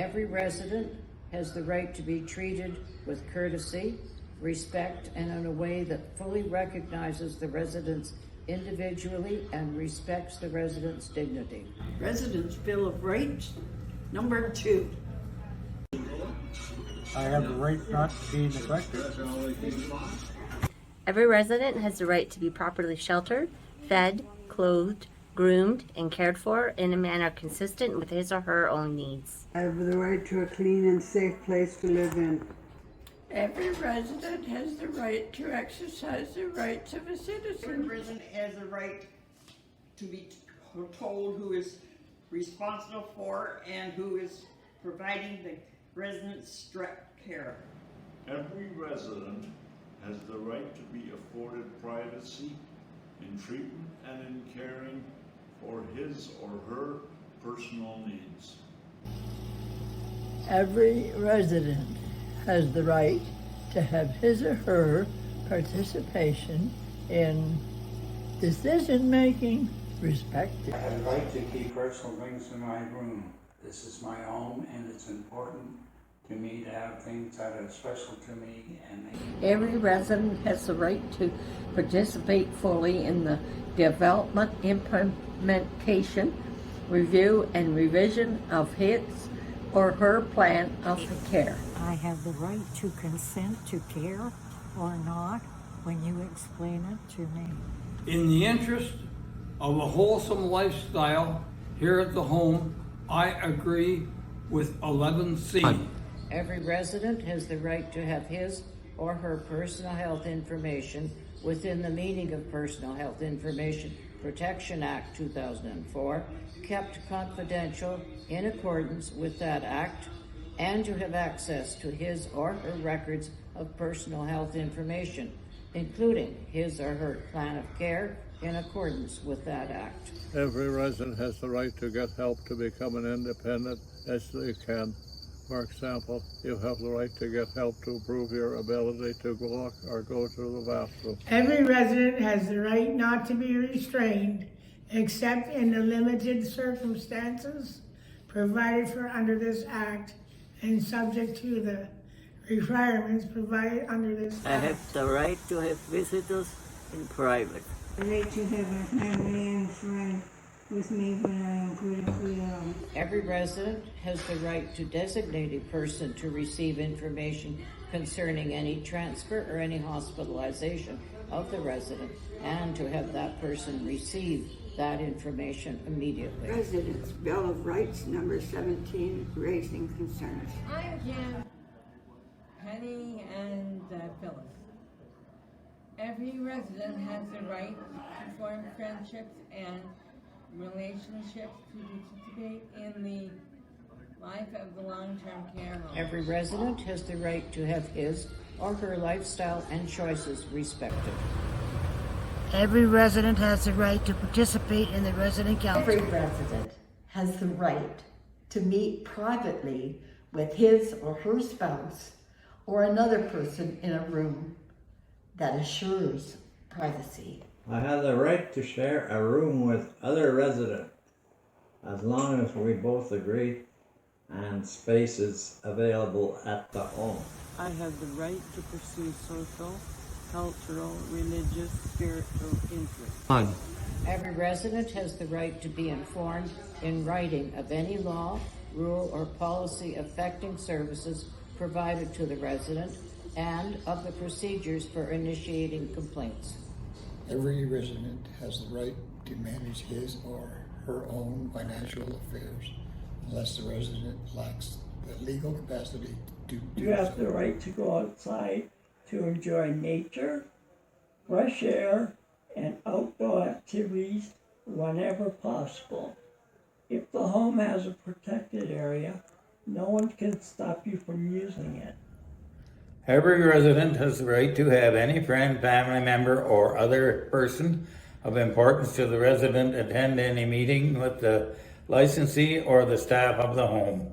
Every resident has the right to be treated with courtesy, respect, and in a way that fully recognizes the residents individually and respects the residents' dignity. Residents' Bill of Rights, number 2. I have the right not to be neglected. Every resident has the right to be properly sheltered, fed, clothed, groomed, and cared for in a manner consistent with his or her own needs. I have the right to a clean and safe place to live in. Every resident has the right to exercise the rights of a citizen. Every resident has the right to be told who is responsible for and who is providing the residents' direct care. Every resident has the right to be afforded privacy in treatment and in caring for his or her personal needs. Every resident has the right to have his or her participation in decision-making respected. I have the right to keep personal things in my room. This is my home, and it's important to me to have things that are special to me. Every resident has the right to participate fully in the development, implementation, review, and revision of his or her plan of care. I have the right to consent to care or not when you explain it to me. In the interest of a wholesome lifestyle here at the home, I agree with 11C. Every resident has the right to have his or her personal health information within the meaning of Personal Health Information Protection Act 2004, kept confidential in accordance with that act, and to have access to his or her records of personal health information, including his or her plan of care in accordance with that act. Every resident has the right to get help to become an independent as they can. For example, you have the right to get help to improve your ability to walk or go to the bathroom. Every resident has the right not to be restrained except in the limited circumstances provided for under this act and subject to the requirements provided under this act. I have the right to have visitors in private. The right to have a family and friend with me when I am critically ill. Every resident has the right to designate a person to receive information concerning any transfer or any hospitalization of the resident, and to have that person receive that information immediately. Residents' Bill of Rights, number 17, raising concerns. I'm Jim, Penny, and Phyllis. Every resident has the right to form friendships and relationships to participate in the life of the long-term care home. Every resident has the right to have his or her lifestyle and choices respected. Every resident has the right to participate in the resident council. Every resident has the right to meet privately with his or her spouse or another person in a room that assures privacy. I have the right to share a room with other residents as long as we both agree and space is available at the home. I have the right to pursue social, cultural, religious, spiritual interests. Every resident has the right to be informed in writing of any law, rule, or policy affecting services provided to the resident and of the procedures for initiating complaints. Every resident has the right to manage his or her own financial affairs unless the resident lacks the legal capacity to do so. You have the right to go outside to enjoy nature, fresh air, and outdoor activities whenever possible. If the home has a protected area, no one can stop you from using it. Every resident has the right to have any friend, family member, or other person of importance to the resident attend any meeting with the licensee or the staff of the home.